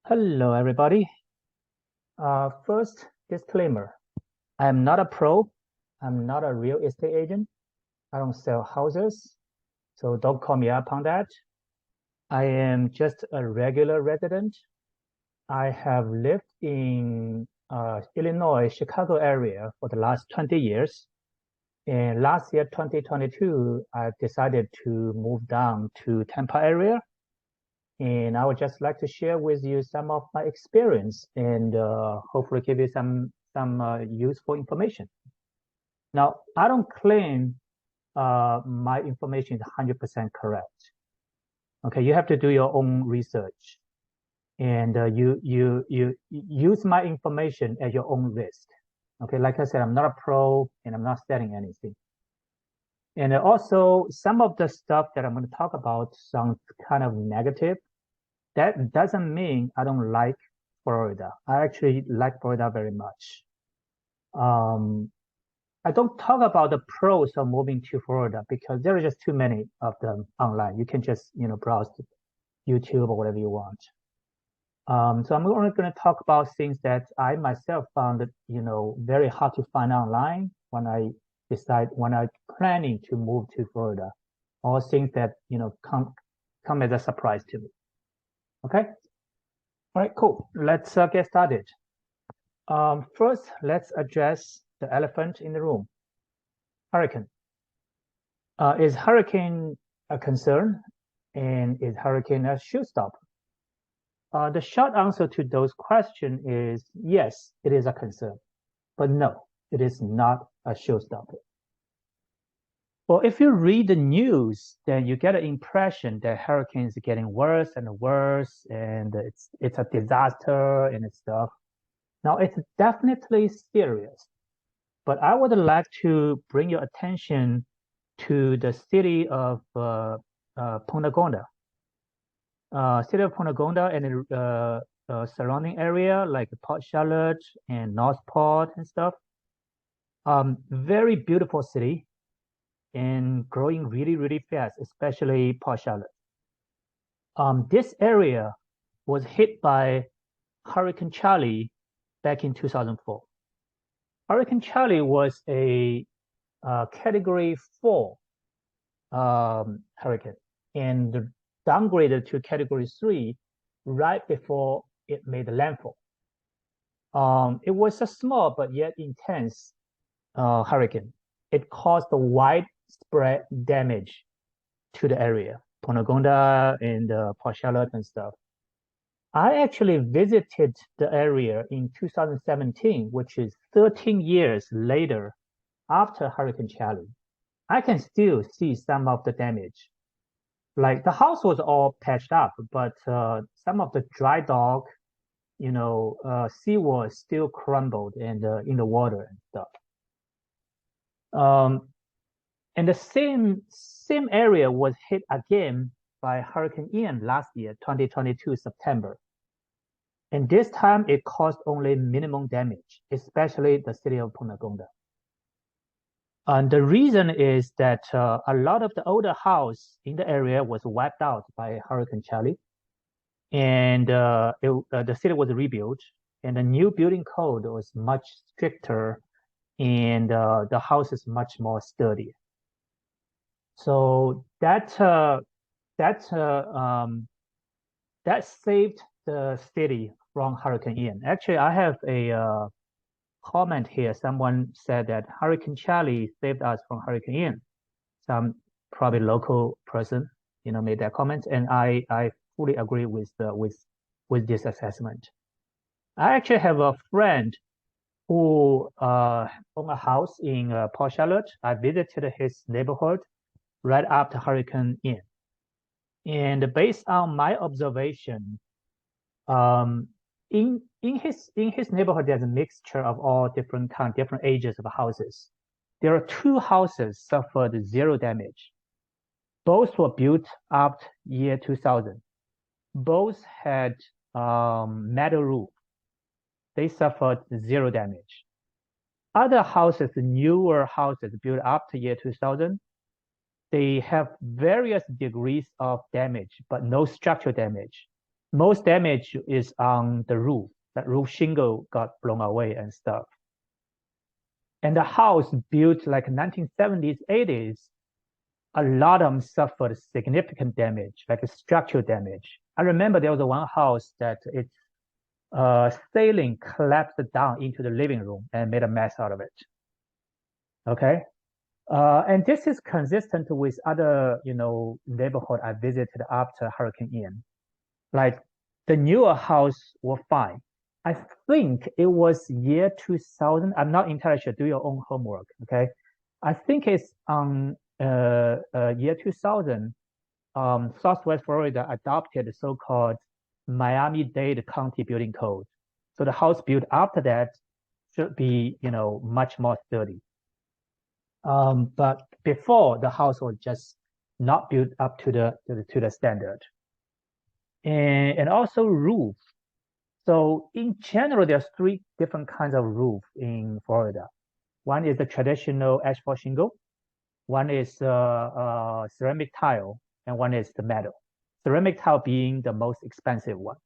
Hello, everybody. First disclaimer, I am not a pro. I'm not a real estate agent. I don't sell houses, so don't call me up on that. I am just a regular resident. I have lived in Illinois, Chicago area for the last 20 years. And last year, 2022, I decided to move down to Tampa area. And I would just like to share with you some of my experience and hopefully give you some useful information. Now, I don't claim my information is 100% correct. Okay, you have to do your own research, and you use my information at your own risk. Okay, like I said, I'm not a pro, and I'm not selling anything. And also, some of the stuff that I'm going to talk about sounds kind of negative. That doesn't mean I don't like Florida. I actually like Florida very much. Um, I don't talk about the pros of moving to Florida because there are just too many of them online. You can just, browse YouTube or whatever you want. So I'm only going to talk about things that I myself found, very hard to find online when I planning to move to Florida, or things that, come as a surprise to me. Okay. All right, cool. Let's get started. First, let's address the elephant in the room. Hurricane. Is hurricane a concern? And is hurricane a showstopper? The short answer to those questions is yes, it is a concern. But no, it is not a showstopper. Well, if you read the news, then you get an impression that hurricanes are getting worse and worse, and it's a disaster and stuff. Now, it's definitely serious, but I would like to bring your attention to the city of Punta Gorda. City of Punta Gorda and surrounding area like Port Charlotte and Northport and stuff. Very beautiful city and growing really, really fast, especially Port Charlotte. This area was hit by Hurricane Charley back in 2004. Hurricane Charley was a Category 4 hurricane and downgraded to Category 3 right before it made landfall. It was a small but yet intense hurricane. It caused a widespread damage to the area, Punta Gorda and Port Charlotte and stuff. I actually visited the area in 2017, which is 13 years later after Hurricane Charley. I can still see some of the damage. Like the house was all patched up, but some of the dry dock, seawall still crumbled and in the water and stuff. And the same area was hit again by Hurricane Ian last year, 2022 September. And this time it caused only minimum damage, especially the city of Punta Gorda. And the reason is that a lot of the older house in the area was wiped out by Hurricane Charley, and the city was rebuilt, and the new building code was much stricter, and the house is much more sturdy. So that saved the city from Hurricane Ian. Actually, I have a comment here. Someone said that Hurricane Charley saved us from Hurricane Ian. Some probably local person, made that comment, and I fully agree with this assessment. I actually have a friend who owned a house in Port Charlotte. I visited his neighborhood right after Hurricane Ian, and based on my observation, in his neighborhood, there's a mixture of all different ages of houses. There are two houses suffered zero damage. Both were built after year 2000. Both had metal roof. They suffered zero damage. Other houses, newer houses built after year 2000, they have various degrees of damage, but no structural damage. Most damage is on the roof. That roof shingle got blown away and stuff. And the house built like 1970s, 80s, a lot of them suffered significant damage, like structural damage. I remember there was one house that its ceiling collapsed down into the living room and made a mess out of it. Okay. And this is consistent with other, neighborhood I visited after Hurricane Ian. Like the newer house were fine. I think it was year 2000. I'm not entirely sure. Do your own homework. Okay. I think it's on year 2000. Southwest Florida adopted the so-called Miami-Dade County Building Code. So the house built after that should be, much more sturdy. But before the house was just not built up to the standard. And also roof. So in general, there's three different kinds of roof in Florida. One is the traditional asphalt shingle, one is ceramic tile, and one is the metal. Ceramic tile being the most expensive one.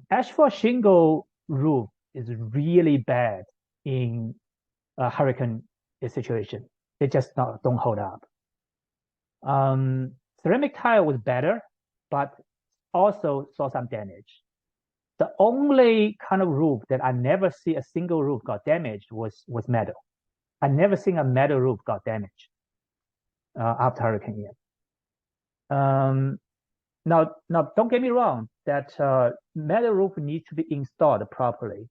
Asphalt shingle roof is really bad in a hurricane situation. They just don't hold up. Ceramic tile was better, but also saw some damage. The only kind of roof that I never see a single roof got damaged was metal. I never seen a metal roof got damaged after Hurricane Ian. Now, don't get me wrong. That metal roof needs to be installed properly.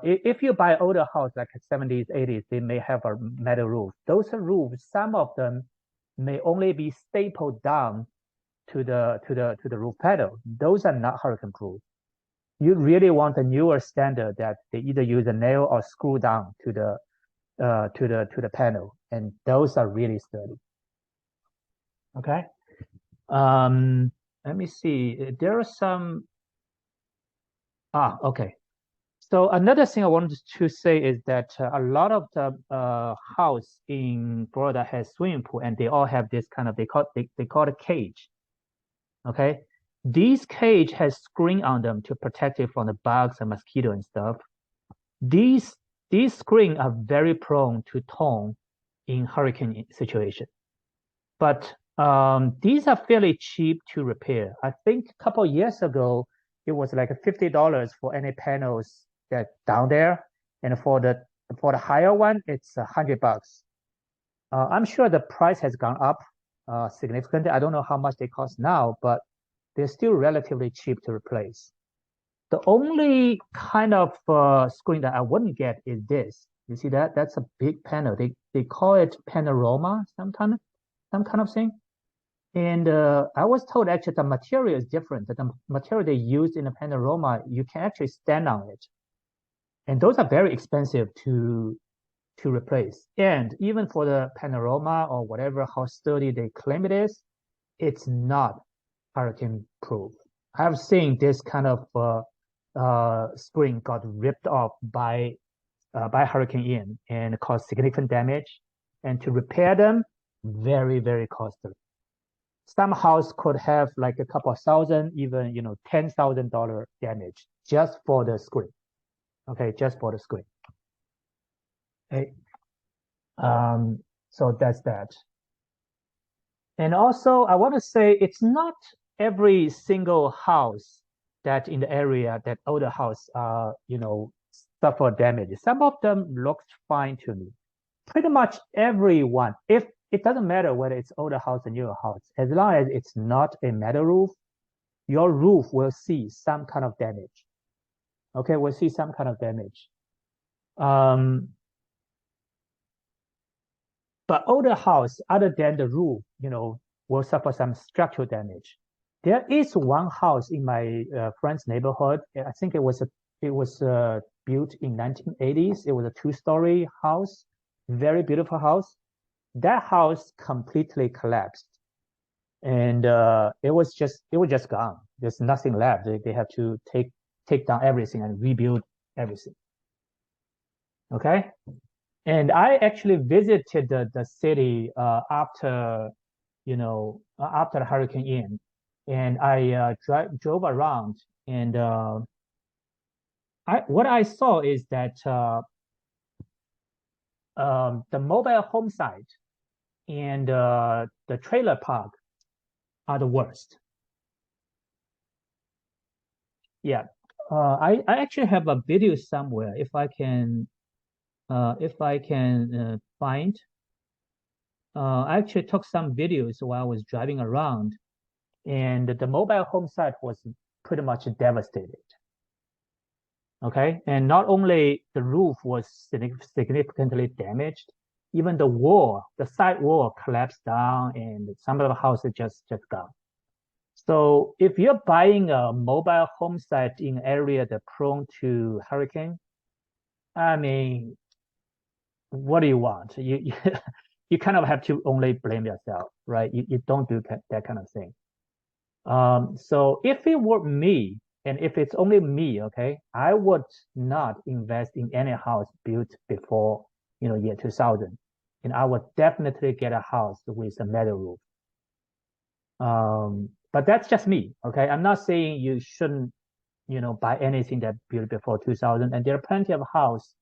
If you buy older house like 70s, 80s, they may have a metal roof. Those roofs, some of them may only be stapled down to the roof panel. Those are not hurricane proof. You really want a newer standard that they either use a nail or screw down to the panel, and those are really sturdy. Okay. Let me see. There are some. Okay. So another thing I wanted to say is that a lot of the house in Florida has swimming pool, and they all have this kind of they call it a cage. Okay, these cage has screen on them to protect it from the bugs and mosquito and stuff. These screen are very prone to torn in hurricane situation, but these are fairly cheap to repair. I think a couple of years ago it was like $50 for any panels that down there, and for the higher one it's $100. I'm sure the price has gone up significantly. I don't know how much they cost now, but they're still relatively cheap to replace. The only kind of screen that I wouldn't get is this. You see that? That's a big panel. They call it panorama, some kind of thing. And I was told actually the material is different. That the material they use in the panorama, you can actually stand on it. And those are very expensive to replace. And even for the panorama or whatever, how sturdy they claim it is, it's not hurricane proof. I've seen this kind of screen got ripped off by Hurricane Ian and caused significant damage. And to repair them, very, very costly. Some house could have like a couple of thousand, even $10,000 damage just for the screen. Okay, just for the screen. Okay. So that's that. And also, I want to say it's not every single house that in the area, that older house, suffer damage. Some of them looked fine to me. Pretty much everyone, if it doesn't matter whether it's older house or newer house, as long as it's not a metal roof, your roof will see some kind of damage. Okay, we'll see some kind of damage. But older house, other than the roof, will suffer some structural damage. There is one house in my friend's neighborhood. I think it was built in 1980s. It was a two-story house, very beautiful house. That house completely collapsed, and it was just gone. There's nothing left. They have to take down everything and rebuild everything. Okay. And I actually visited the city after the Hurricane Ian. and I drove around, and what I saw is that the mobile home site and the trailer park are the worst. Yeah, I actually have a video somewhere if I can find. I actually took some videos while I was driving around, and the mobile home site was pretty much devastated. Okay, and not only the roof was significantly damaged, even the wall, the side wall collapsed down, and some of the houses just gone. So if you're buying a mobile home site in an area that's prone to hurricane, I mean, what do you want? You kind of have to only blame yourself, right? You don't do that kind of thing. So if it were me, and if it's only me, okay, I would not invest in any house built before, year 2000. And I would definitely get a house with a metal roof. But that's just me, okay? I'm not saying you shouldn't, buy anything that built before 2000. And there are plenty of house,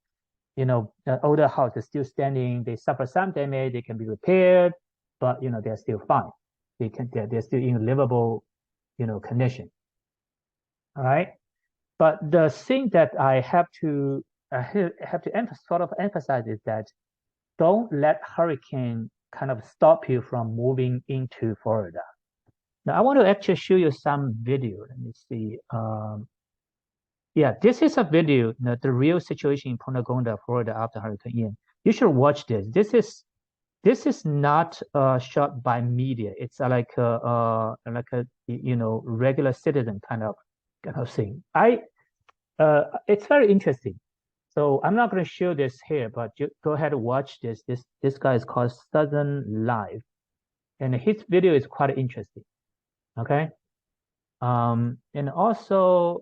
older houses still standing. They suffer some damage. They can be repaired, but they're still fine. They're still in livable, condition. All right. But the thing that I have to sort of emphasize is that don't let hurricane kind of stop you from moving into Florida. Now, I want to actually show you some video. Let me see. Yeah, this is a video, the real situation in Punta Gonda, Florida after Hurricane Ian. You should watch this. This is not shot by media. It's like a regular citizen kind of thing. It's very interesting. So I'm not going to show this here, but you go ahead and watch this. This guy is called Southern Live, and his video is quite interesting. Okay. And also,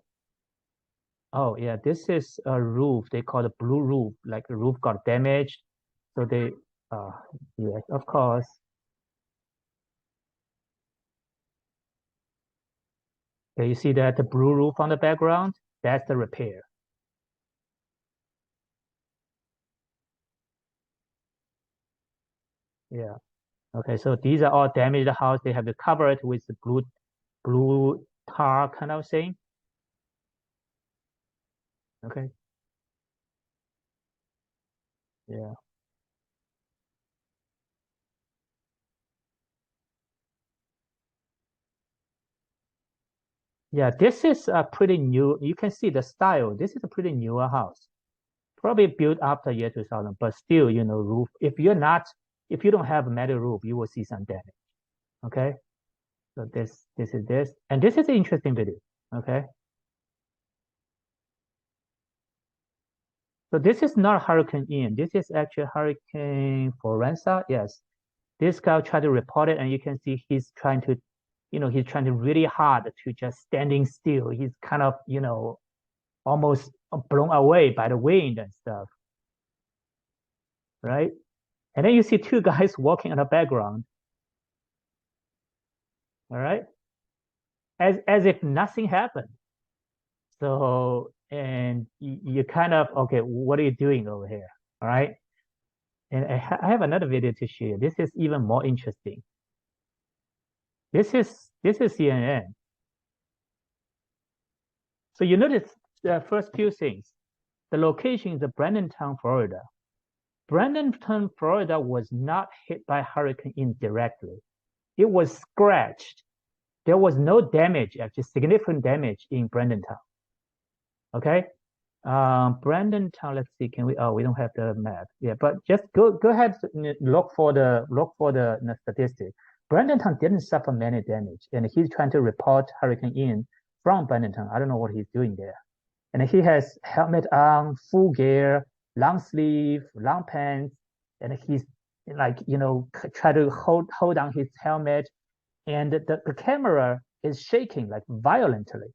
oh yeah, this is a roof. They call it blue roof. Like the roof got damaged, so uh, yes, of course. Yeah, you see that the blue roof on the background? That's the repair. Yeah. Okay, so these are all damaged house. They have to cover it with the blue tar kind of thing. Okay. Yeah. Yeah, this is a pretty new. You can see the style. This is a pretty newer house, probably built after year 2000, but still, roof. If you don't have a metal roof, you will see some damage. Okay. So this is this, and this is an interesting video. Okay. So this is not Hurricane Ian. This is actually Hurricane Florenza. Yes. This guy tried to report it, and you can see he's trying to really hard to just standing still. He's kind of, almost blown away by the wind and stuff, right? And then you see two guys walking in the background, all right, as if nothing happened. So, and you kind of, okay, what are you doing over here? All right. And I have another video to share. This is even more interesting. This is CNN. So you notice the first few things. The location is Bradenton, Florida. Bradenton, Florida was not hit by Hurricane Ian directly. It was scratched. There was no damage, actually significant damage in Bradenton. Okay. Bradenton, let's see, we don't have the map. Yeah, but just go ahead and look for the statistic. Bradenton didn't suffer many damage, and he's trying to report Hurricane Ian from Bradenton. I don't know what he's doing there. And he has helmet on, full gear, long sleeve, long pants, and he's like, try to hold on his helmet, and the camera is shaking like violently.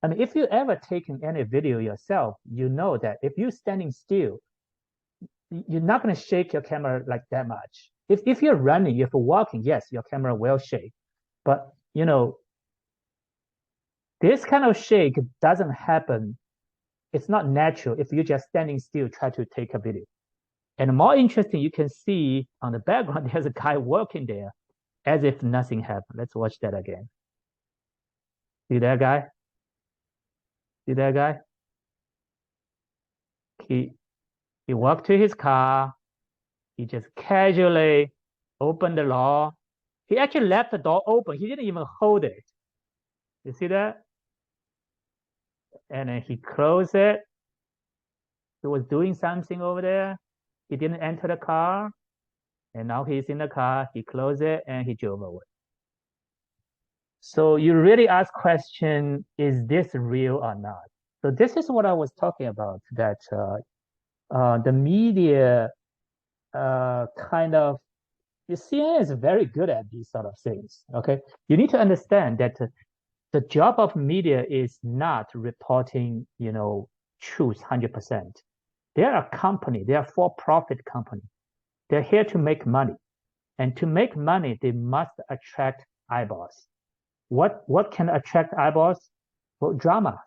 I mean, if you ever taken any video yourself, you know that if you're standing still, you're not going to shake your camera like that much. If you're running, if you're walking, yes, your camera will shake. But This kind of shake doesn't happen. It's not natural if you're just standing still, try to take a video. And more interesting, you can see on the background, there's a guy working there as if nothing happened. Let's watch that again. See that guy? See that guy? He walked to his car. He just casually opened the door. He actually left the door open. He didn't even hold it. You see that? And then he closed it. He was doing something over there. He didn't enter the car. And now he's in the car. He closed it and he drove away. So you really ask question, is this real or not? So this is what I was talking about, that the media kind of, CNN is very good at these sort of things, okay? You need to understand that the job of media is not reporting, truth 100%. They're a company, they're a for-profit company. They're here to make money. And to make money, they must attract eyeballs. What can attract eyeballs? Well, drama.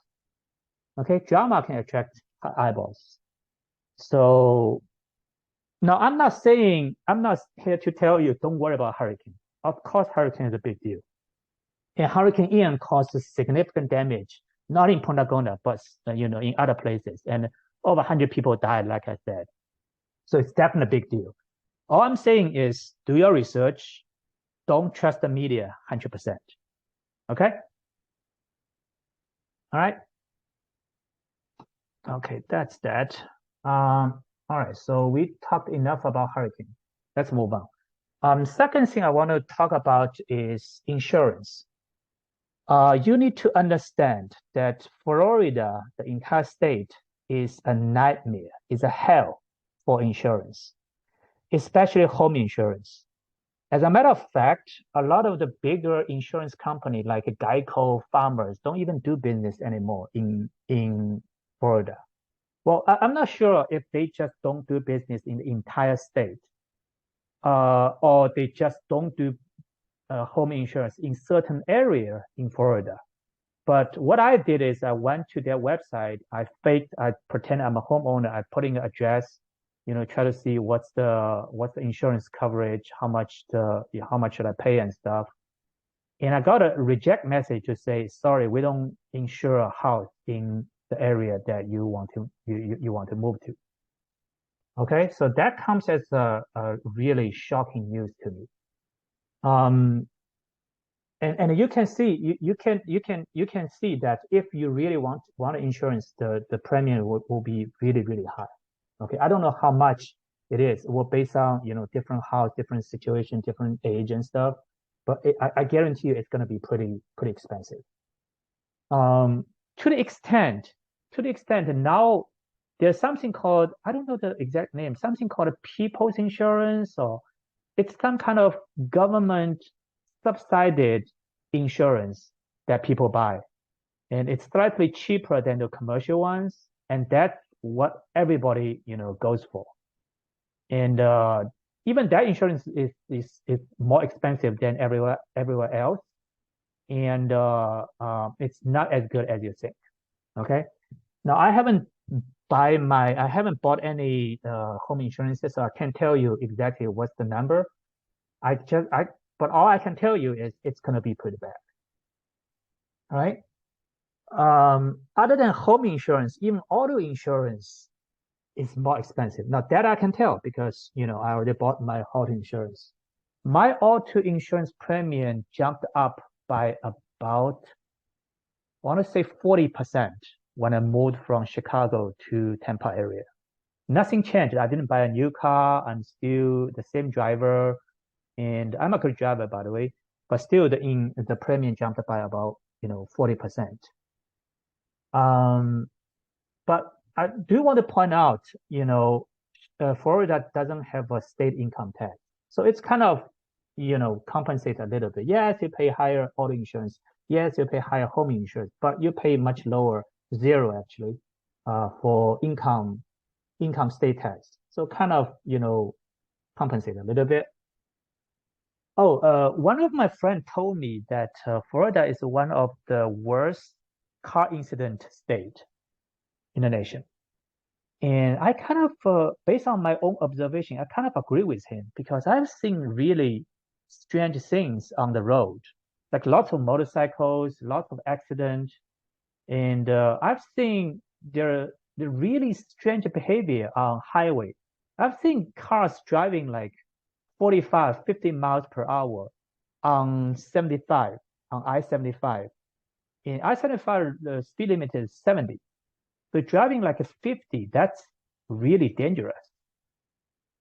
Okay, drama can attract eyeballs. So now I'm not here to tell you don't worry about hurricane. Of course, hurricane is a big deal. And Hurricane Ian caused significant damage, not in Punta Gorda, but in other places. And over 100 people died, like I said. So it's definitely a big deal. All I'm saying is do your research. Don't trust the media 100%. Okay? All right. Okay, that's that. All right, so we talked enough about hurricane. Let's move on. Second thing I want to talk about is insurance. You need to understand that Florida, the entire state, is a nightmare, is a hell for insurance, especially home insurance. As a matter of fact, a lot of the bigger insurance companies like Geico, Farmers don't even do business anymore in Florida. Well, I'm not sure if they just don't do business in the entire state, or they just don't do home insurance in certain area in Florida. But what I did is I went to their website. I pretend I'm a homeowner. I put in an address, try to see what's the insurance coverage, how much should I pay and stuff. And I got a reject message to say, sorry, we don't insure a house in the area that you want to move to. Okay, so that comes as a really shocking news to me. And you can see you can see that if you really want insurance, the premium will be really, really high. Okay, I don't know how much it is. It will based on different house, different situation, different age and stuff. But I guarantee you it's going to be pretty expensive. To the extent now there's something called, I don't know the exact name, something called a people's insurance, or it's some kind of government subsidized insurance that people buy. And it's slightly cheaper than the commercial ones. And that's what everybody, goes for. And even that insurance is more expensive than everywhere else. And it's not as good as you think. Okay. Now I haven't bought any home insurances, so I can't tell you exactly what's the number. But all I can tell you is it's gonna be pretty bad. All right. Other than home insurance, even auto insurance is more expensive. Now that I can tell because I already bought my auto insurance. My auto insurance premium jumped up by about, I want to say 40% when I moved from Chicago to Tampa area. Nothing changed. I didn't buy a new car. I'm still the same driver, and I'm a good driver, by the way. But still, the premium jumped by about 40%. But I do want to point out, Florida doesn't have a state income tax, so it's kind of compensate a little bit. Yes, you pay higher auto insurance. Yes, you pay higher home insurance, but you pay much lower, zero actually, for income state tax. So kind of, compensate a little bit. Oh, one of my friends told me that Florida is one of the worst car incident state in the nation. And I kind of, based on my own observation, I kind of agree with him because I've seen really strange things on the road, like lots of motorcycles, lots of accidents, and I've seen the really strange behavior on highway. I've seen cars driving like 45, 50 miles per hour on 75, on I-75. In I-75, the speed limit is 70. So driving like a 50, that's really dangerous.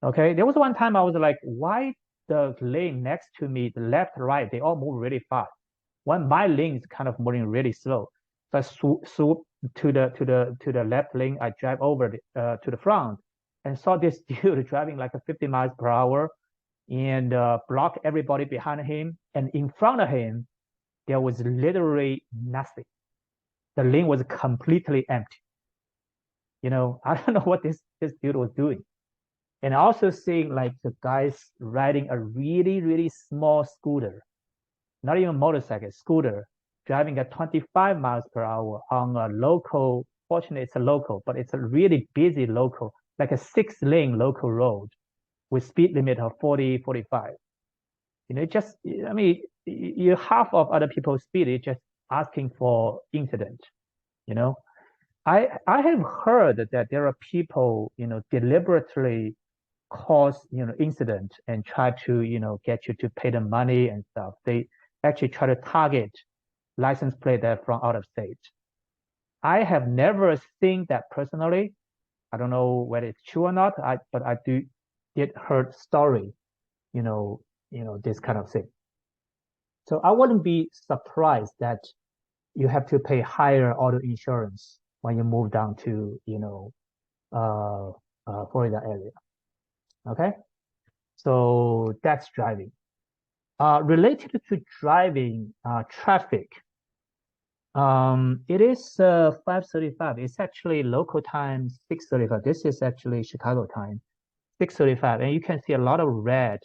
Okay, there was one time I was like, why the lane next to me, the left, right, they all move really fast. When my lane is kind of moving really slow. So I swoop to the left lane. I drive over to the front and saw this dude driving like a 50 miles per hour and block everybody behind him. And in front of him, there was literally nothing. The lane was completely empty. You know, I don't know what this dude was doing. And also seeing like the guys riding a really, really small scooter, not even motorcycle, scooter, driving at 25 miles per hour on a local, fortunately it's a local, but it's a really busy local, like a 6-lane local road with speed limit of 40, 45. You know, just, I mean, you half of other people's speed is just asking for incident, you know. I have heard that there are people, you know, deliberately cause, you know, incident and try to, you know, get you to pay them money and stuff. They actually try to target license plate that from out of state. I have never seen that personally. I don't know whether it's true or not. But I did heard story, this kind of thing. So I wouldn't be surprised that you have to pay higher auto insurance when you move down to, Florida area. Okay. So that's driving. Related to driving, traffic, it is 5:35. It's actually local time 6:35. This is actually Chicago time 6:35, and you can see a lot of red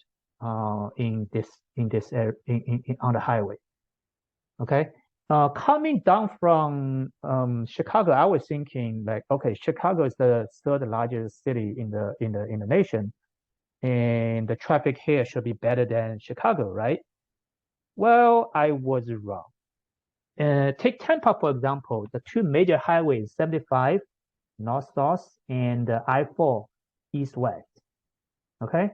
in this area on the highway. Okay. Coming down from Chicago, I was thinking like, okay, Chicago is the third largest city in the nation, and the traffic here should be better than Chicago, right? Well, I was wrong. Take Tampa, for example, the two major highways, 75 north-south and I-4 east-west. Okay,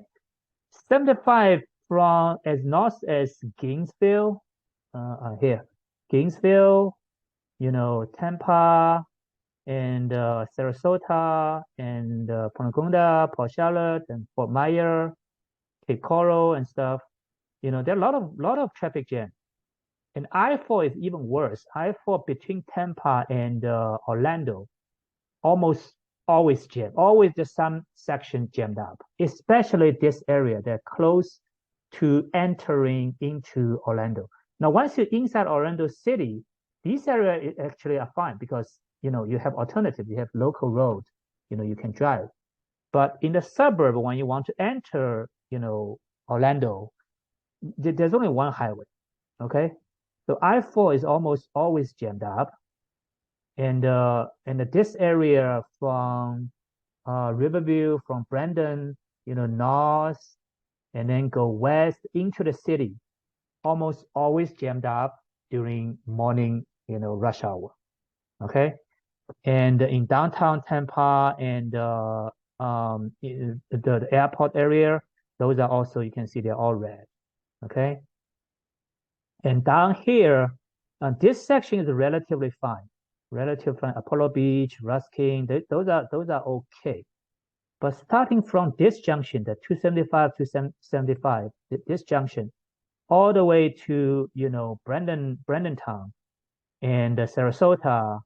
75 from as north as Gainesville, here, Gainesville, Tampa and Sarasota and Punta Gorda, Port Charlotte and Fort Myers, Cape Coral and stuff. There are a lot of traffic jam. And I-4 is even worse. I-4 between Tampa and Orlando, almost always jammed. Always there's some section jammed up, especially this area. They're close to entering into Orlando. Now, once you're inside Orlando City, these areas actually are fine because, you have alternative. You have local road, you can drive. But in the suburb, when you want to enter, Orlando, there's only one highway, okay? So I-4 is almost always jammed up. And this area from Riverview, from Brandon, north, and then go west into the city, almost always jammed up during morning, rush hour. Okay. And in downtown Tampa and the airport area, those are also, you can see they're all red. Okay. And down here, this section is relatively fine. Relatively fine. Apollo Beach, Ruskin, those are okay. But starting from this junction, the 275 to 75, this junction, all the way to Brandontown and Sarasota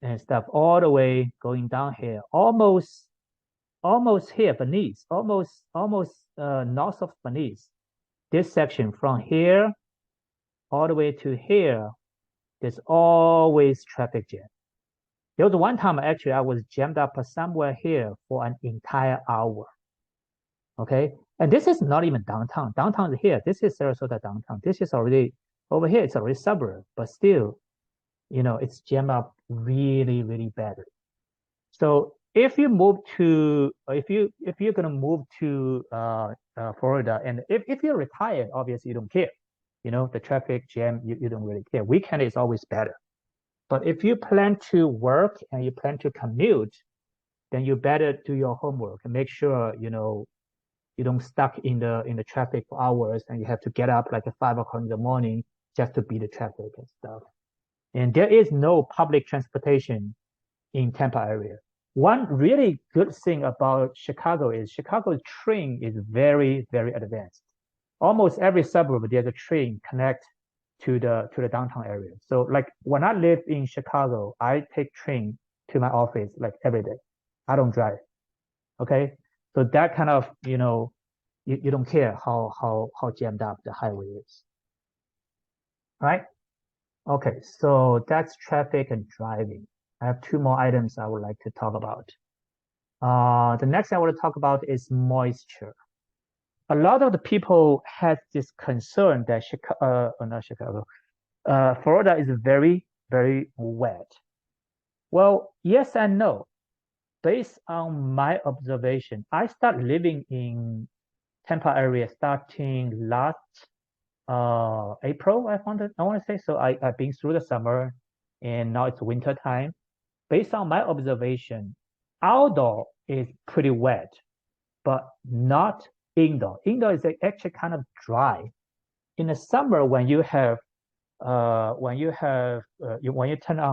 and stuff, all the way going down here, almost here, Venice, almost north of Venice. This section from here all the way to here, there's always traffic jam. There was one time actually I was jammed up somewhere here for an entire hour. Okay, and this is not even downtown. Downtown is here. This is Sarasota downtown. This is already over here. It's already suburb, but still, it's jammed up really, really badly. So if you move to, if you're gonna move to Florida, and if you're retired, obviously you don't care. The traffic jam, you don't really care. Weekend is always better. But if you plan to work and you plan to commute, then you better do your homework and make sure, you don't stuck in the traffic for hours and you have to get up like at 5 o'clock in the morning just to beat the traffic and stuff. And there is no public transportation in Tampa area. One really good thing about Chicago is Chicago's train is very, very advanced. Almost every suburb there's a train connect to the downtown area. So like when I live in Chicago, I take train to my office like every day. I don't drive. Okay. So that kind of, you don't care how jammed up the highway is. Right? Okay, so that's traffic and driving. I have two more items I would like to talk about. The next thing I want to talk about is moisture. A lot of the people had this concern that not Chicago, Florida is very, very wet. Well, yes and no. Based on my observation, I started living in Tampa area starting last April, I want to say. So I've been through the summer and now it's winter time. Based on my observation, outdoor is pretty wet, but not indoor. Indoor is actually kind of dry. In the summer, when you turn on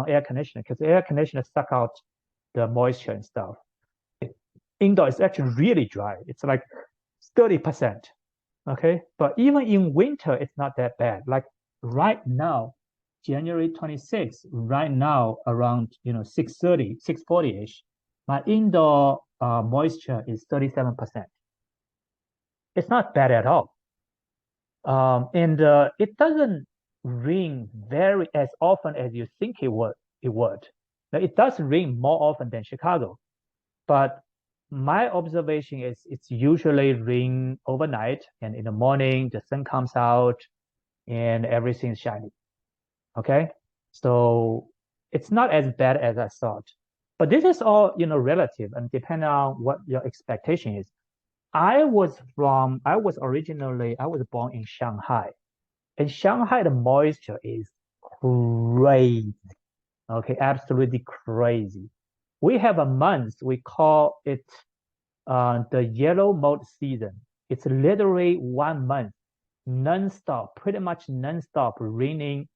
air conditioner, because air conditioner suck out the moisture and stuff. Indoor is actually really dry. It's like 30%. Okay, but even in winter, it's not that bad. Like right now, January 26th, right now around 6:30, 6:40-ish, my indoor moisture is 37%. It's not bad at all. And it doesn't rain very as often as you think it would. Now, it does rain more often than Chicago, but my observation is it's usually rain overnight, and in the morning the sun comes out and everything's shiny. Okay, so it's not as bad as I thought. But this is all relative and depending on what your expectation is. I was born in Shanghai. In Shanghai, the moisture is crazy. Okay, absolutely crazy. We have a month, we call it the yellow mold season. It's literally 1 month, non-stop, pretty much non-stop raining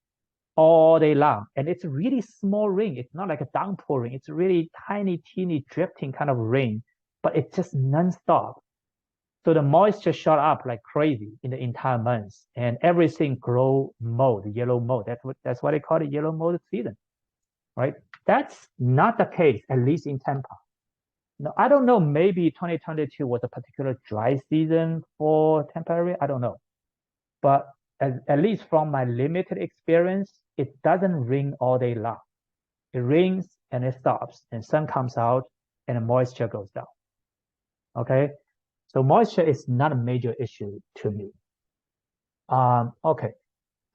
all day long. And it's really small rain. It's not like a downpouring. It's really tiny, teeny, drifting kind of rain, but it's just non-stop. So the moisture shot up like crazy in the entire month, and everything grow mold, yellow mold. That's why they call it yellow mold season, right? That's not the case, at least in Tampa. Now, I don't know, maybe 2022 was a particular dry season for Tampa area. I don't know. But at least from my limited experience, it doesn't rain all day long. It rains and it stops, and sun comes out, and the moisture goes down. Okay, so moisture is not a major issue to me. Okay,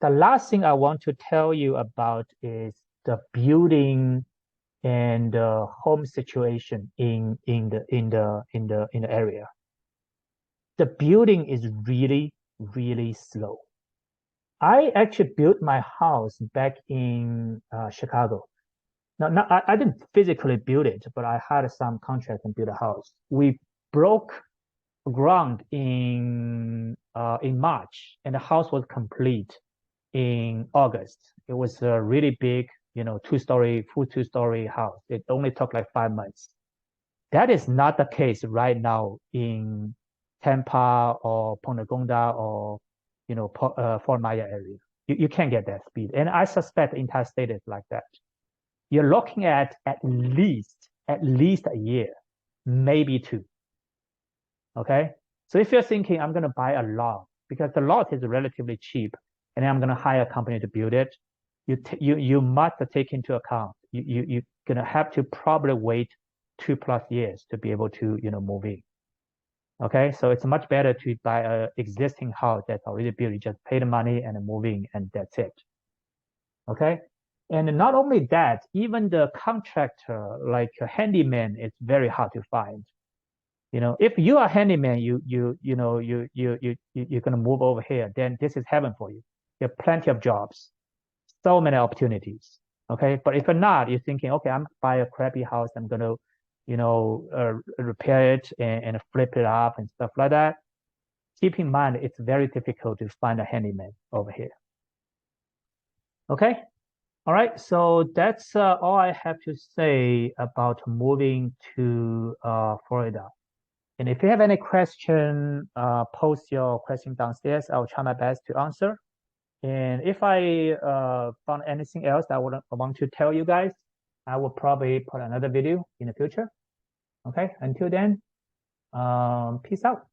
the last thing I want to tell you about is the building and the home situation in the area. The building is really, really slow. I actually built my house back in Chicago. Now, I didn't physically build it, but I had some contract and built a house. We broke ground in March, and the house was complete in August. It was a really big, full 2-story house. It only took like 5 months. That is not the case right now in Tampa or Punta Gonda or Fort Myers area. You can't get that speed, and I suspect the entire state is like that. You're looking at least a year, maybe two. Okay, so if you're thinking I'm going to buy a lot because the lot is relatively cheap, and then I'm going to hire a company to build it, you must take into account you're going to have to probably wait 2+ years to be able to move in. Okay, so it's much better to buy a existing house that's already built. You just pay the money and move in, and that's it. Okay, And not only that, even the contractor, like a handyman, it's very hard to find. If you are a handyman, you're gonna move over here, then this is heaven for you. There are plenty of jobs, so many opportunities. Okay, but if you're not, you're thinking, okay, I'm buy a crappy house, I'm gonna, repair it and flip it up and stuff like that. Keep in mind, it's very difficult to find a handyman over here. Okay, all right. So that's all I have to say about moving to Florida. And if you have any question, post your question downstairs. I'll try my best to answer. And if I found anything else that I want to tell you guys, I will probably put another video in the future. Okay, until then, peace out.